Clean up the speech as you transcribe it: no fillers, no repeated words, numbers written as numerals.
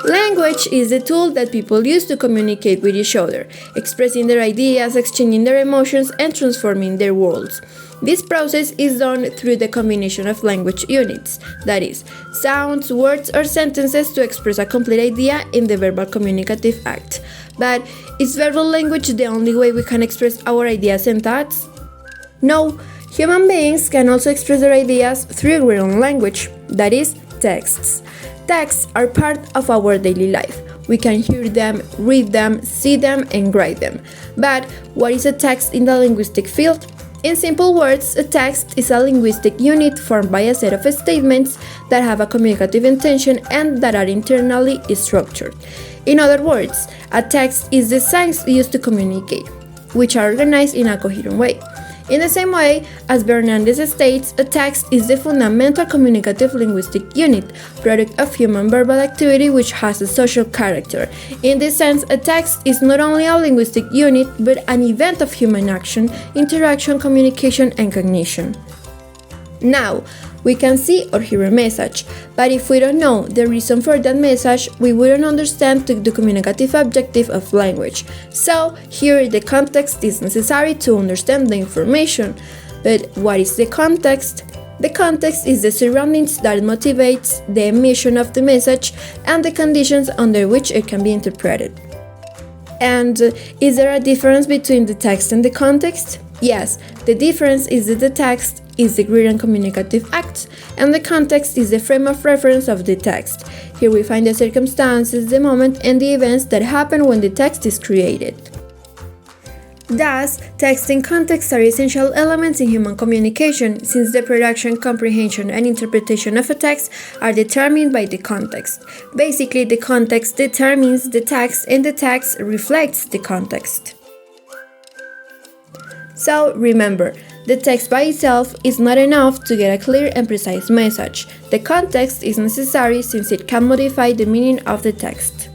Language is the tool that people use to communicate with each other, expressing their ideas, exchanging their emotions, and transforming their worlds. This process is done through the combination of language units, that is, sounds, words, or sentences to express a complete idea in the verbal communicative act. But is verbal language the only way we can express our ideas and thoughts? No, human beings can also express their ideas through written language, that is, texts. Texts are part of our daily life. We can hear them, read them, see them, and write them. But what is a text in the linguistic field? In simple words, a text is a linguistic unit formed by a set of statements that have a communicative intention and that are internally structured. In other words, a text is the signs used to communicate, which are organized in a coherent way. In the same way, as Bernardes states, a text is the fundamental communicative linguistic unit, product of human verbal activity which has a social character. In this sense, a text is not only a linguistic unit, but an event of human action, interaction, communication, and cognition. Now, we can see or hear a message, but if we don't know the reason for that message, we wouldn't understand the communicative objective of language. So, here the context is necessary to understand the information. But what is the context? The context is the surroundings that motivates the emission of the message and the conditions under which it can be interpreted. And is there a difference between the text and the context? Yes, the difference is that the text is the written communicative act, and the context is the frame of reference of the text. Here we find the circumstances, the moment, and the events that happen when the text is created. Thus, text and context are essential elements in human communication, since the production, comprehension, and interpretation of a text are determined by the context. Basically, the context determines the text, and the text reflects the context. So, remember, the text by itself is not enough to get a clear and precise message. The context is necessary since it can modify the meaning of the text.